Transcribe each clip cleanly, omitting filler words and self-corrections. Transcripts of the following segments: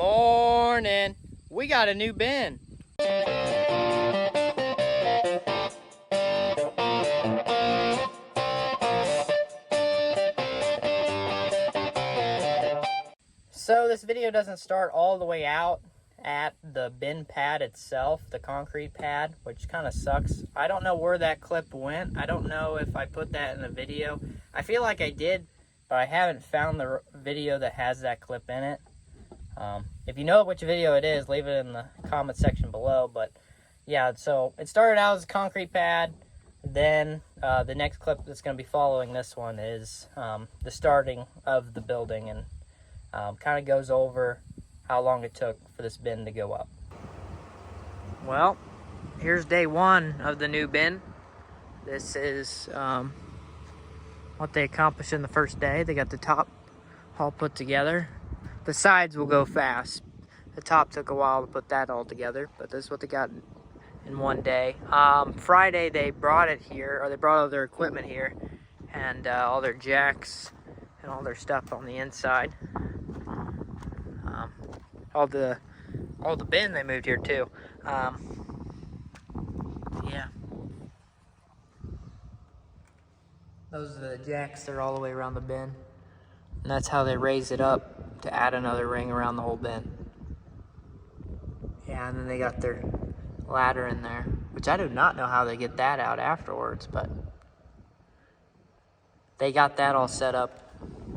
Morning. We got a new bin. So this video doesn't start all the way out at the bin pad itself, the concrete pad, which kind of sucks. I don't know where that clip went. I don't know if I put that in the video. I feel like I did, but I haven't found the video that has that clip in it. If you know which video it is, leave it in the comment section below. But yeah, so it started out as a concrete pad. Then the next clip that's going to be following this one is the starting of the building, and kind of goes over how long it took for this bin to go up. Well, here's day one of the new bin. This is what they accomplished in the first day. They got the top all put together. The sides will go fast. The top took a while to put that all together, but this is what they got in one day. Friday they brought it here, or they brought all their equipment here, and all their jacks and all their stuff on the inside. All the bin they moved here too. Yeah. Those are the jacks. They're all the way around the bin. And that's how they raise it up to add another ring around the whole bin. Yeah, and then they got their ladder in there, which I do not know how they get that out afterwards, but they got that all set up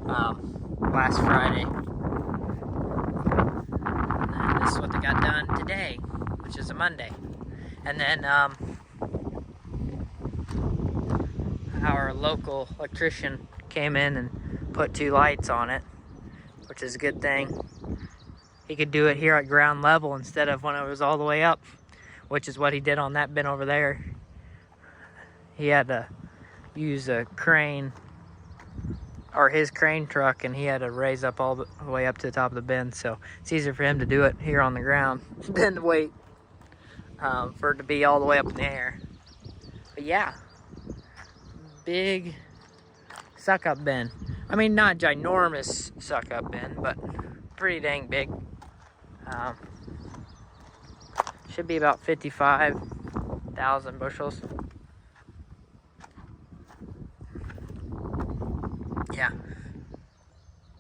last Friday. And this is what they got done today, which is a Monday. And then our local electrician came in and put 2 lights on it, which is a good thing. He could do it here at ground level instead of when it was all the way up, which is what he did on that bin over there. He had to use a crane, or his crane truck, and he had to raise up all the way up to the top of the bin, so it's easier for him to do it here on the ground than to wait for it to be all the way up in the air. But yeah, big suck-up bin. I mean, not ginormous suck-up bin, but pretty dang big. Should be about 55,000 bushels. Yeah.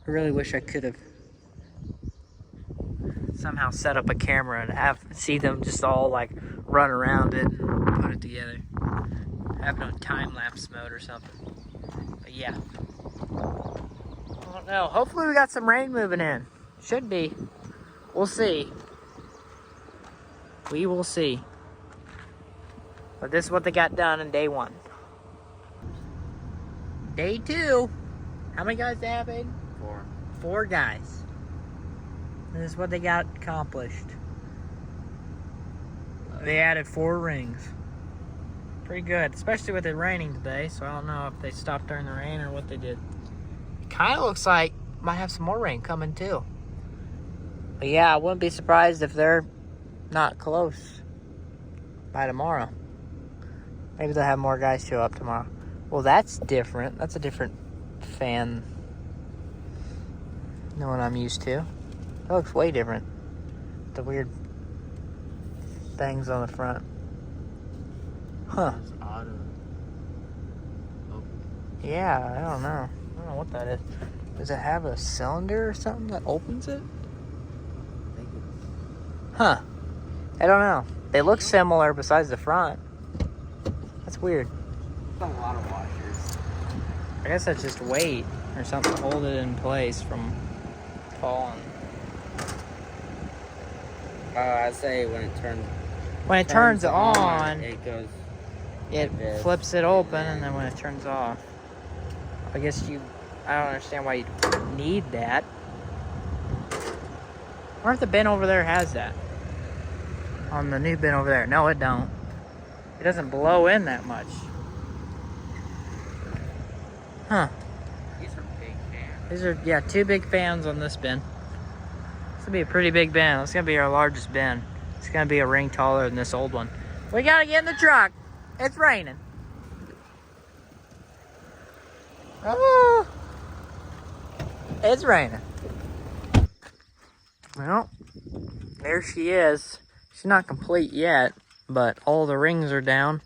I really wish I could have somehow set up a camera and see them just all like run around it and put it together. Have it on time-lapse mode or something. But yeah. I don't know. Hopefully we got some rain moving in. Should be. We'll see. We will see. But this is what they got done in day one. Day two. How many guys they have, Aden? 4. 4 guys. This is what they got accomplished. They added 4 rings. Pretty good, especially with it raining today, so I don't know if they stopped during the rain or what they did. It kind of looks like might have some more rain coming too. But yeah, I wouldn't be surprised if they're not close by tomorrow. Maybe they'll have more guys show up tomorrow. Well, that's different. That's a different fan than what I'm used to. It looks way different. The weird things on the front. Huh. Yeah, I don't know. I don't know what that is. Does it have a cylinder or something that opens it? Huh. I don't know. They look similar besides the front. That's weird. A lot of washers. I guess that's just weight or something to hold it in place from falling. I'd say when it turns... When it turns on, it goes... it like flips it open, and then when it turns off. I guess I don't understand why you need that. I wonder if the bin over there has that. On the new bin over there. No, it don't. It doesn't blow in that much. Huh. These are big fans. These are, yeah, 2 big fans on this bin. This will be a pretty big bin. It's going to be our largest bin. It's going to be a ring taller than this old one. We got to get in the truck. It's raining. Oh, it's raining. Well, there she is. She's not complete yet, but all the rings are down.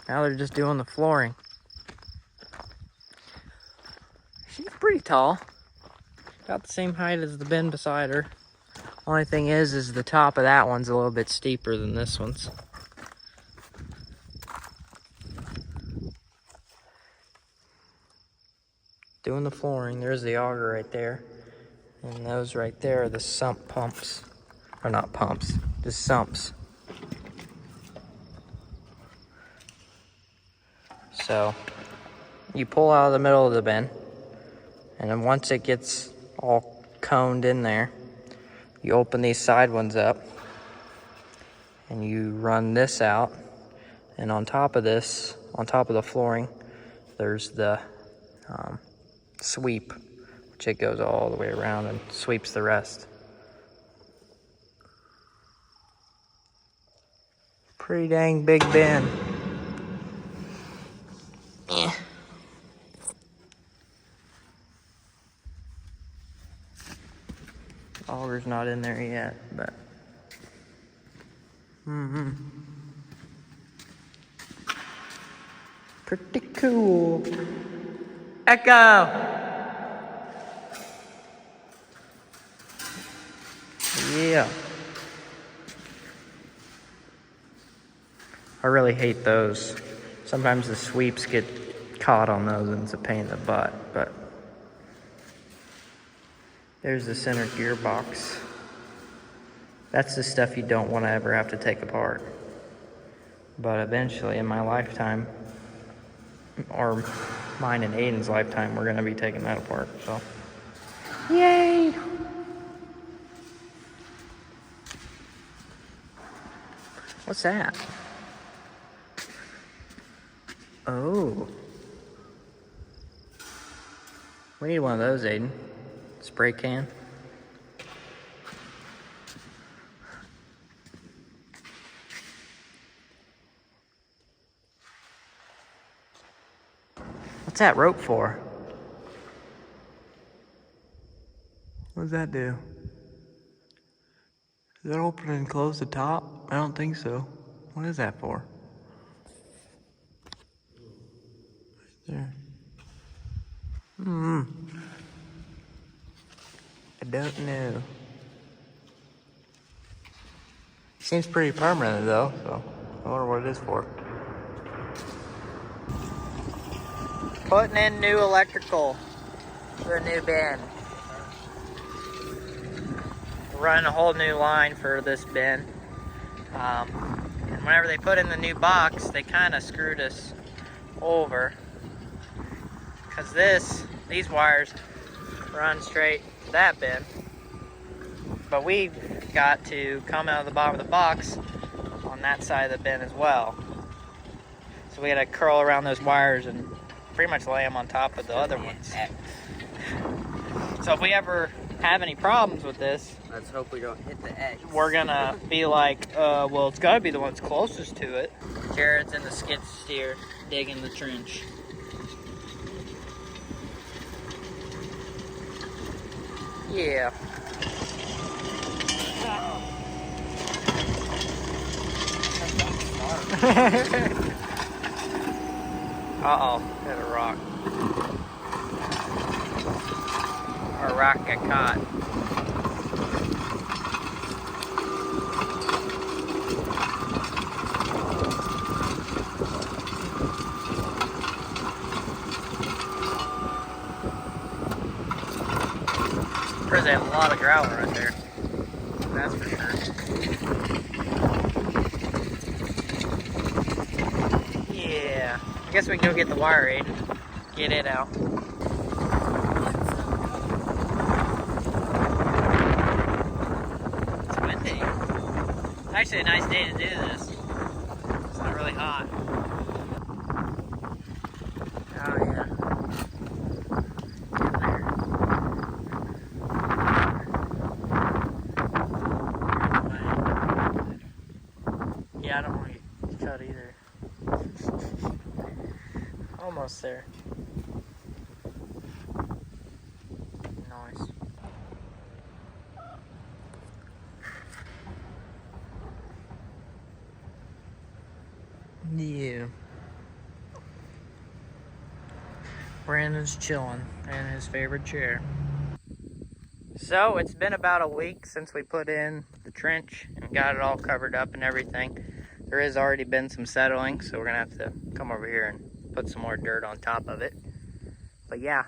Now they're just doing the flooring. She's pretty tall. About the same height as the bin beside her. Only thing is the top of that one's a little bit steeper than this one's. Doing the flooring, there's the auger right there. And those right there are the sump pumps. Or not pumps, just sumps. So, you pull out of the middle of the bin, and then once it gets all coned in there, you open these side ones up, and you run this out, and on top of this, on top of the flooring, there's the sweep, which it goes all the way around and sweeps the rest. Pretty dang big bin. Yeah. Auger's not in there yet, but pretty cool. Echo! Yeah. I really hate those. Sometimes the sweeps get caught on those and it's a pain in the butt, but there's the center gearbox. That's the stuff you don't want to ever have to take apart. But eventually in my lifetime, or mine and Aden's lifetime, we're going to be taking that apart, so. Yay! What's that? Oh. We need one of those, Aden. Spray can. What's that rope for? What does that do? Does that open and close the top? I don't think so. What is that for? Right there. I don't know. Seems pretty permanent though, so I wonder what it is for. Putting in new electrical for a new bin. Running a whole new line for this bin. And whenever they put in the new box, they kind of screwed us over. Because these wires run straight to that bin. But we got to come out of the bottom of the box on that side of the bin as well. So we had to curl around those wires and pretty much lay them on top of the other ones. So if we ever have any problems with this, let's hope we don't hit the X. We're gonna be like, well, it's gotta be the one that's closest to it. Jared's in the skid steer, digging the trench. Yeah. Uh-oh, hit a rock. Or a rock got caught. There's a lot of gravel right there. That's for sure. Yeah. I guess we can go get the wire, Aden. Get it out. It's windy. It's actually a nice day to do this. It's not really hot. Oh yeah. Yeah, I don't want to get cut either. Almost there. Nice. Yeah. Brandon's chilling in his favorite chair. So it's been about a week since we put in the trench and got it all covered up and everything. There has already been some settling, so we're gonna have to come over here and put some more dirt on top of it. But yeah,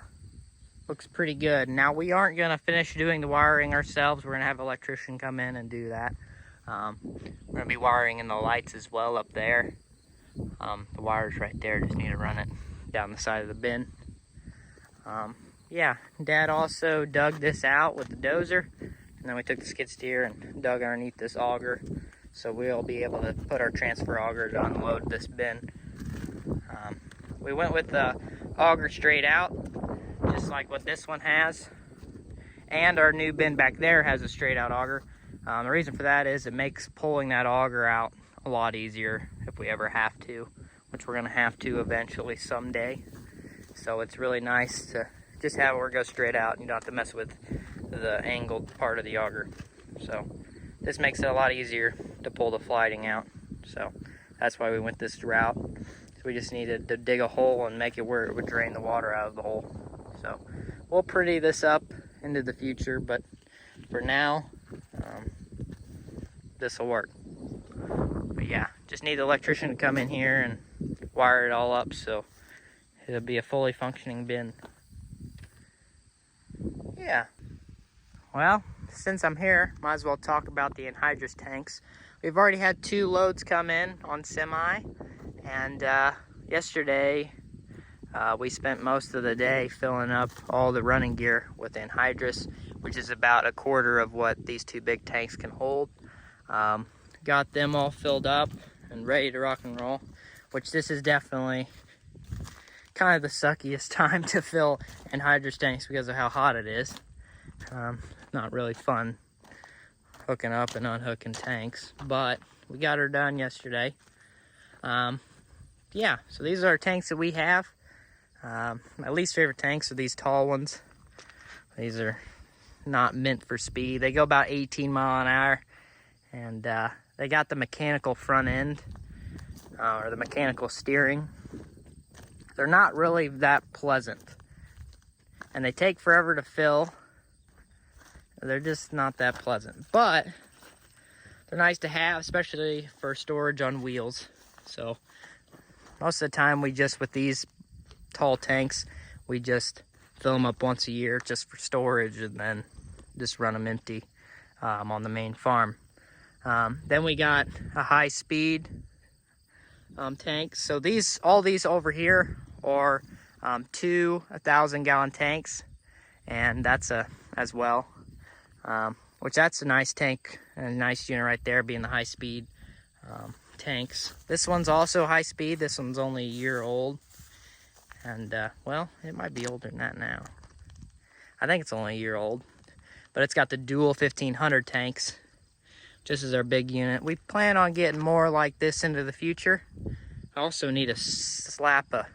looks pretty good. Now we aren't gonna finish doing the wiring ourselves. We're gonna have an electrician come in and do that. We're gonna be wiring in the lights as well up there. The wire's right there, just need to run it down the side of the bin. Yeah, Dad also dug this out with the dozer, and then we took the skid steer and dug underneath this auger, so we'll be able to put our transfer auger to unload this bin. We went with the auger straight out, just like what this one has, and our new bin back there has a straight out auger. The reason for that is it makes pulling that auger out a lot easier if we ever have to, which we're gonna have to eventually someday. So it's really nice to just have it go straight out, and you don't have to mess with the angled part of the auger. So this makes it a lot easier to pull the flighting out. So that's why we went this route. So we just needed to dig a hole and make it where it would drain the water out of the hole. So we'll pretty this up into the future, but for now, this will work. But yeah, just need the electrician to come in here and wire it all up so it'll be a fully functioning bin. Yeah. Well, since I'm here, might as well talk about the anhydrous tanks. We've already had 2 loads come in on semi, and yesterday we spent most of the day filling up all the running gear with anhydrous, which is about a quarter of what these 2 big tanks can hold. Got them all filled up and ready to rock and roll, which this is definitely kind of the suckiest time to fill anhydrous tanks because of how hot it is. Not really fun hooking up and unhooking tanks, but we got her done yesterday. Yeah, so these are our tanks that we have. My least favorite tanks are these tall ones. These are not meant for speed. They go about 18 mile an hour, and they got the mechanical front end, or the mechanical steering. They're not really that pleasant, and they take forever to fill. They're just not that pleasant, but they're nice to have, especially for storage on wheels. So most of the time with these tall tanks, we just fill them up once a year just for storage, and then just run them empty on the main farm. Then we got a high speed tank. So all these over here are 2 1,000-gallon tanks, and that's as well. Which that's a nice tank and a nice unit right there, being the high speed tanks. This one's also high speed. This one's only a year old, and well, it might be older than that now. I think it's only a year old, but it's got the dual 1500 tanks. This is our big unit. We plan on getting more like this into the future. I also need to slap a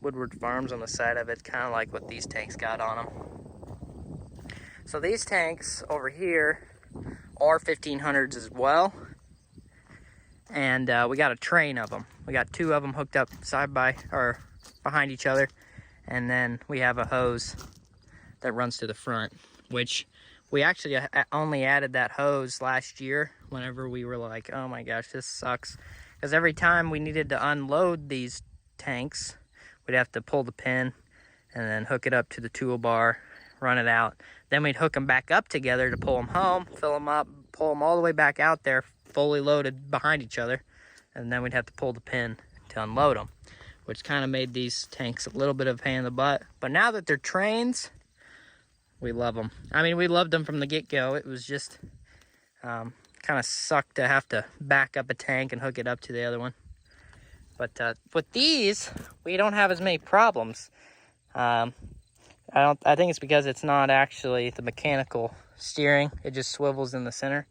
Woodward Farms on the side of it, kind of like what these tanks got on them. So these tanks over here are 1500s as well, and we got a train of them. We got 2 of them hooked up behind each other, and then we have a hose that runs to the front, which we actually only added that hose last year whenever we were like, oh my gosh, this sucks. Because every time we needed to unload these tanks, we'd have to pull the pin and then hook it up to the toolbar, run it out. Then we'd hook them back up together to pull them home, fill them up, pull them all the way back out there, fully loaded behind each other. And then we'd have to pull the pin to unload them, which kind of made these tanks a little bit of a pain in the butt. But now that they're trains, we love them. I mean, we loved them from the get-go. It was just kind of sucked to have to back up a tank and hook it up to the other one. But with these, we don't have as many problems. I think it's because it's not actually the mechanical steering. It just swivels in the center,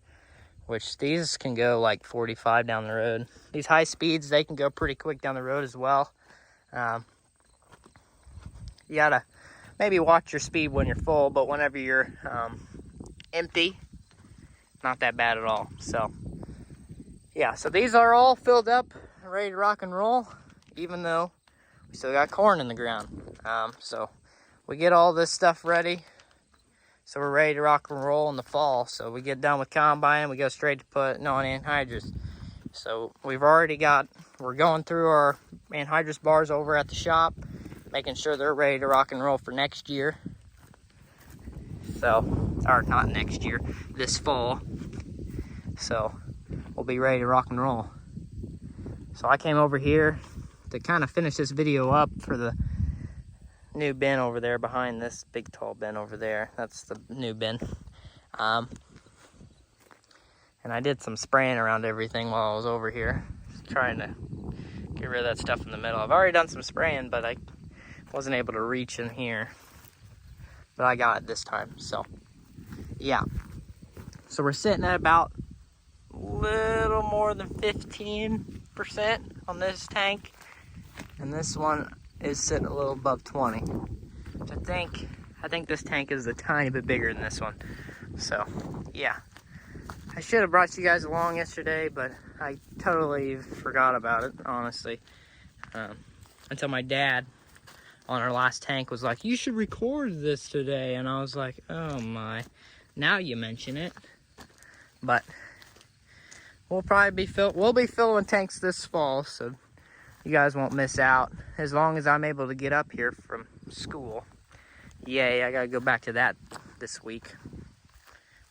which these can go like 45 down the road. These high speeds, they can go pretty quick down the road as well. You gotta maybe watch your speed when you're full, but whenever you're empty, not that bad at all. So yeah, so these are all filled up. ready to rock and roll, even though we still got corn in the ground. So we get all this stuff ready, so we're ready to rock and roll in the fall. So we get done with combine, we go straight to putting on anhydrous. So we're going through our anhydrous bars over at the shop, making sure they're ready to rock and roll for next year. So, or not next year, this fall. So we'll be ready to rock and roll. So I came over here to kind of finish this video up for the new bin over there behind this big tall bin over there. That's the new bin. And I did some spraying around everything while I was over here, just trying to get rid of that stuff in the middle. I've already done some spraying, but I wasn't able to reach in here. But I got it this time, so yeah. So we're sitting at about a little more than 15% on this tank. And this one is sitting a little above 20. Which I think this tank is a tiny bit bigger than this one. So yeah. I should have brought you guys along yesterday, but I totally forgot about it, honestly. Until my dad on our last tank was like, you should record this today. And I was like, oh my, now you mention it. But we'll probably be filling tanks this fall, so you guys won't miss out. As long as I'm able to get up here from school. Yay, I gotta go back to that this week.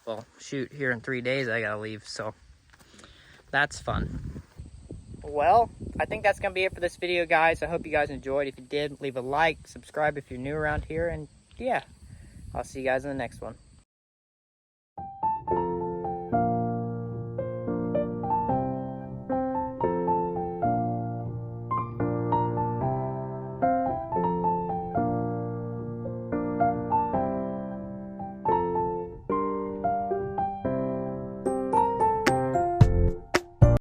Well, shoot, here in 3 days I gotta leave, so that's fun. Well, I think that's gonna be it for this video, guys. I hope you guys enjoyed. If you did, leave a like, subscribe if you're new around here, and yeah, I'll see you guys in the next one.